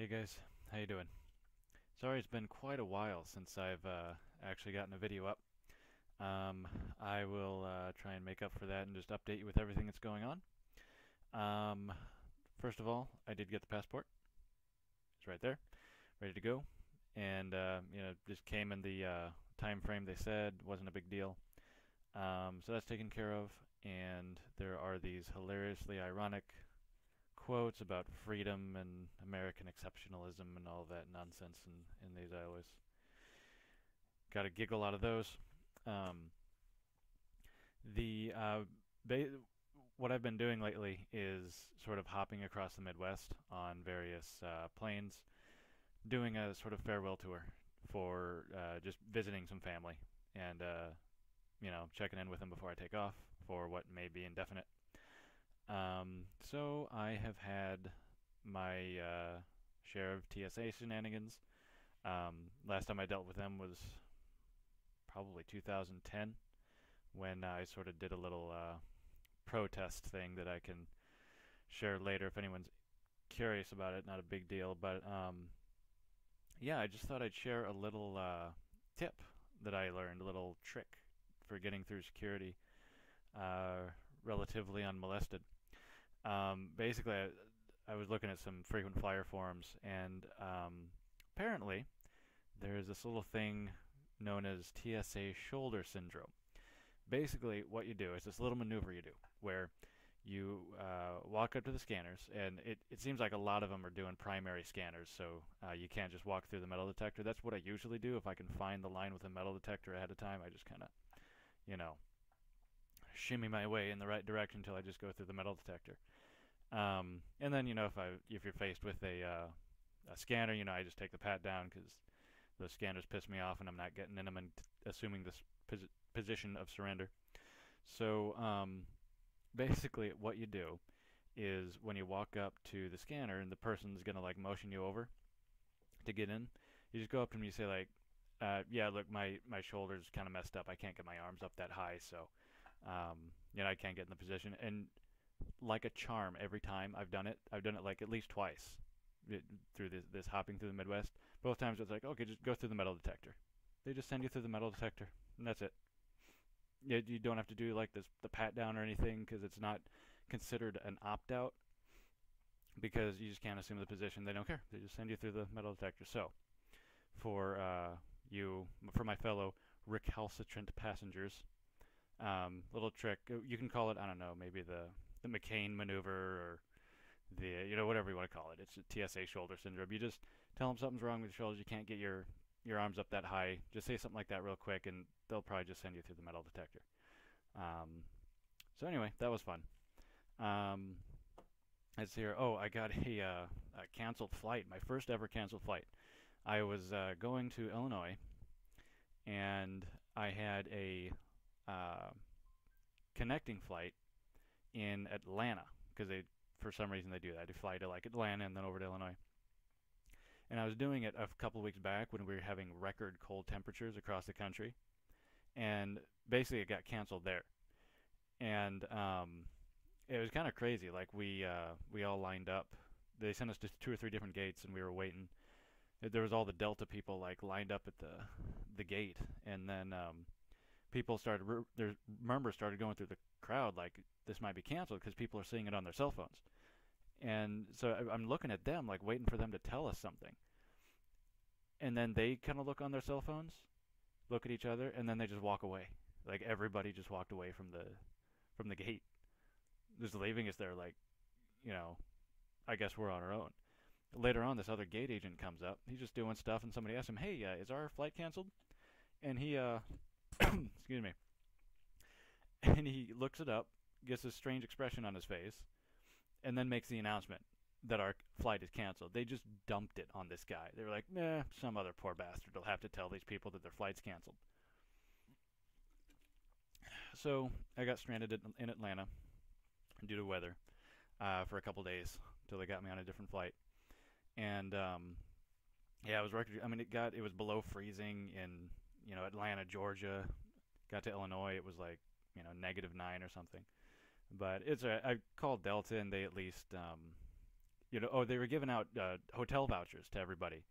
Hey guys, how you doing? Sorry, it's been quite a while since I've actually gotten a video up. Um, I will try and make up for that and just update you with everything that's going on. Um, First of all, I did get the passport. It's right there, ready to go, and just came in the time frame they said. Wasn't a big deal. So that's taken care of, and there are these hilariously ironic quotes about freedom and American exceptionalism and all that nonsense in these. I always got a giggle out of those. Um, the ba- what I've been doing lately is sort of hopping across the Midwest on various planes, doing a sort of farewell tour for just visiting some family and checking in with them before I take off for what may be indefinite. So I have had my share of TSA shenanigans. Last time I dealt with them was probably 2010 when I sort of did a little protest thing that I can share later if anyone's curious about it. Not a big deal, but yeah, I just thought I'd share a little tip that I learned, a little trick for getting through security uh, relatively unmolested. Basically, I was looking at some frequent flyer forums, and apparently there's this little thing known as TSA shoulder syndrome. Basically, what you do is this little maneuver you do where you walk up to the scanners, and it seems like a lot of them are doing primary scanners, so you can't just walk through the metal detector. That's what I usually do. If I can find the line with a metal detector ahead of time, I just kind of, you know, shimmy my way in the right direction until I just go through the metal detector. And then if you're faced with a scanner, I just take the pat down because those scanners piss me off and I'm not getting in them and assuming this position of surrender. So basically, what you do is when you walk up to the scanner and the person's gonna like motion you over to get in, you just go up to them and you say like, "Yeah, look, my shoulders kind of messed up. I can't get my arms up that high, so I can't get in the position." And like a charm, every time I've done it like at least twice through this hopping through the Midwest. Both times it's like, okay, just go through the metal detector. They just send you through the metal detector, and that's it. You don't have to do like the pat down or anything because it's not considered an opt out because you just can't assume the position. They don't care. They just send you through the metal detector. So for for my fellow recalcitrant passengers, little trick. You can call it, I don't know, maybe the McCain maneuver or the whatever you want to call it. It's a TSA shoulder syndrome. You just tell them something's wrong with your shoulders. You can't get your arms up that high. Just say something like that real quick, and they'll probably just send you through the metal detector. So anyway, that was fun. Um, let's see here. Oh, I got a canceled flight. My first ever canceled flight. I was going to Illinois, and I had a uh, connecting flight in Atlanta because they for some reason they do that. They fly to like Atlanta and then over to Illinois. And I was doing it a couple of weeks back when we were having record cold temperatures across the country, and basically it got canceled there. And it was kind of crazy. Like we all lined up. They sent us to two or three different gates, and we were waiting. There was all the Delta people like lined up at the gate, and then people started their members started going through the crowd like this might be canceled because people are seeing it on their cell phones. And so I'm looking at them like waiting for them to tell us something, and then they kind of look on their cell phones, look at each other, and then they just walk away. Like everybody just walked away from the gate, just leaving us there. Like, you know, I guess we're on our own. Later on, this other gate agent comes up. He's just doing stuff, and somebody asks him, "Hey, is our flight canceled?" And he, excuse me, and he looks it up, gets a strange expression on his face, and then makes the announcement that our flight is canceled. They just dumped it on this guy. They were like, "Nah, some other poor bastard will have to tell these people that their flight's canceled." So I got stranded in Atlanta due to weather for a couple days until they got me on a different flight. And yeah, it was record. I mean, it was below freezing in Atlanta, Georgia. Got to Illinois, it was like -9 or something. But I called Delta, and they at least they were giving out hotel vouchers to everybody,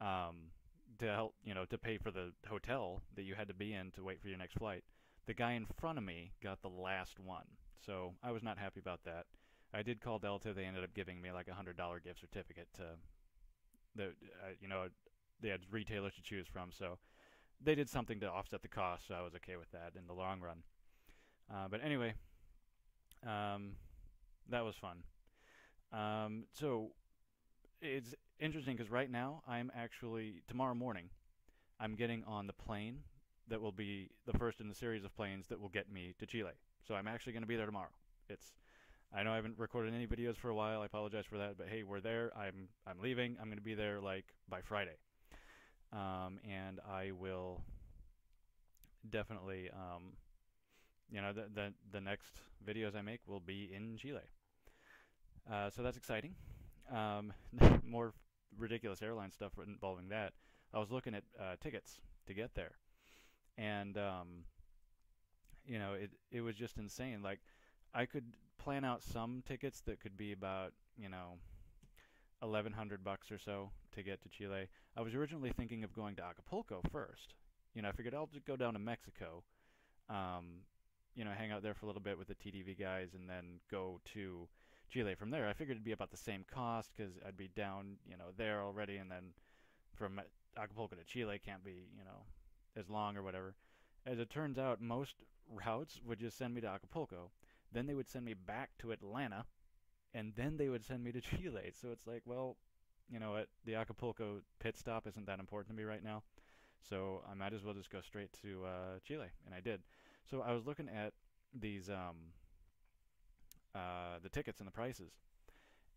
um, to help, to pay for the hotel that you had to be in to wait for your next flight. The guy in front of me got the last one, so I was not happy about that. I did call Delta. They ended up giving me like $100 gift certificate to the, they had retailers to choose from, so they did something to offset the cost, so I was okay with that in the long run. But anyway, um, that was fun. So it's interesting because right now I'm actually tomorrow morning I'm getting on the plane that will be the first in the series of planes that will get me to Chile. So I'm actually going to be there tomorrow. It's I know I haven't recorded any videos for a while. I apologize for that, but hey, we're there. I'm leaving. I'm going to be there like by Friday, and I will definitely the next videos I make will be in Chile. So that's exciting. Um, More ridiculous airline stuff involving that. I was looking at tickets to get there, and it was just insane. Like I could plan out some tickets that could be about 1,100 bucks or so to get to Chile. I was originally thinking of going to Acapulco first. I figured I'll just go down to Mexico, um, hang out there for a little bit with the TDV guys, and then go to Chile from there. I figured it'd be about the same cost because I'd be down, there already, and then from Acapulco to Chile can't be, as long or whatever. As it turns out, most routes would just send me to Acapulco, then they would send me back to Atlanta, and then they would send me to Chile. So it's like, well, you know what? The Acapulco pit stop isn't that important to me right now. So I might as well just go straight to Chile, and I did. So I was looking at these the tickets and the prices,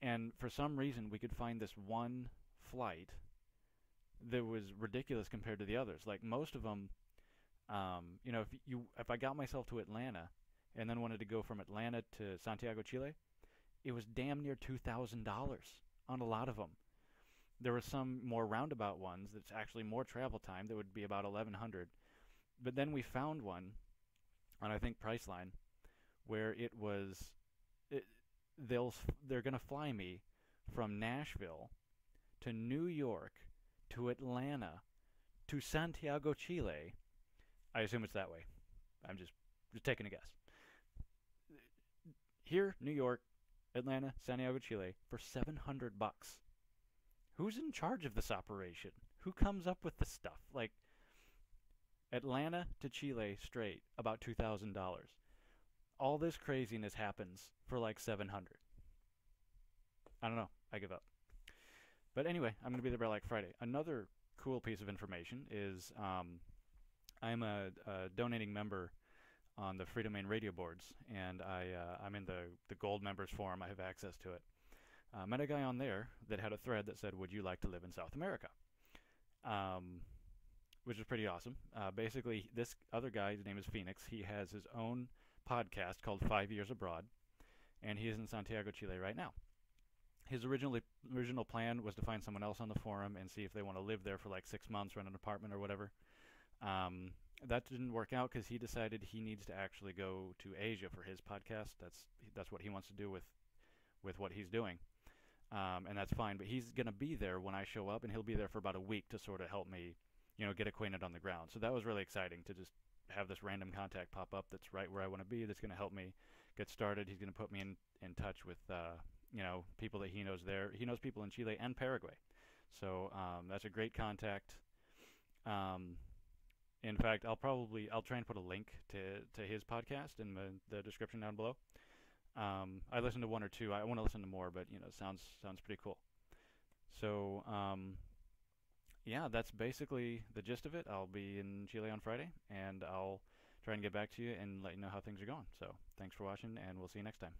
and for some reason we could find this one flight that was ridiculous compared to the others. Like most of them, if I got myself to Atlanta and then wanted to go from Atlanta to Santiago, Chile, it was damn near $2,000 on a lot of them. There were some more roundabout ones that's actually more travel time that would be about 1,100. But then we found one on I think Priceline where it was it, they're gonna fly me from Nashville to New York to Atlanta to Santiago, Chile. I assume it's that way. I'm just taking a guess. Here, New York, Atlanta, Santiago, Chile for $700. Who's in charge of this operation? Who comes up with the stuff? Like Atlanta to Chile straight, about $2,000. All this craziness happens for like 700. I don't know. I give up. But anyway, I'm going to be there by like Friday. Another cool piece of information is I'm a donating member on the Free Domain radio boards, and I'm in the gold members forum. I have access to it. Met a guy on there that had a thread that said, "Would you like to live in South America?" Which is pretty awesome. Basically, this other guy, his name is Phoenix. He has his own podcast called 5 Years Abroad, and he is in Santiago, Chile right now. His original plan was to find someone else on the forum and see if they want to live there for like 6 months, rent an apartment or whatever. That didn't work out because he decided he needs to actually go to Asia for his podcast. That's what he wants to do with what he's doing, and that's fine. But he's gonna be there when I show up, and he'll be there for about a week to sort of help me, get acquainted on the ground. So that was really exciting to just have this random contact pop up that's right where I want to be. That's gonna help me get started. He's gonna put me in touch with people that he knows there. He knows people in Chile and Paraguay, so that's a great contact. In fact, I'll try and put a link to his podcast in the description down below. I listened to one or two. I want to listen to more, but sounds pretty cool. So yeah, that's basically the gist of it. I'll be in Chile on Friday, and I'll try and get back to you and let you know how things are going. So thanks for watching, and we'll see you next time.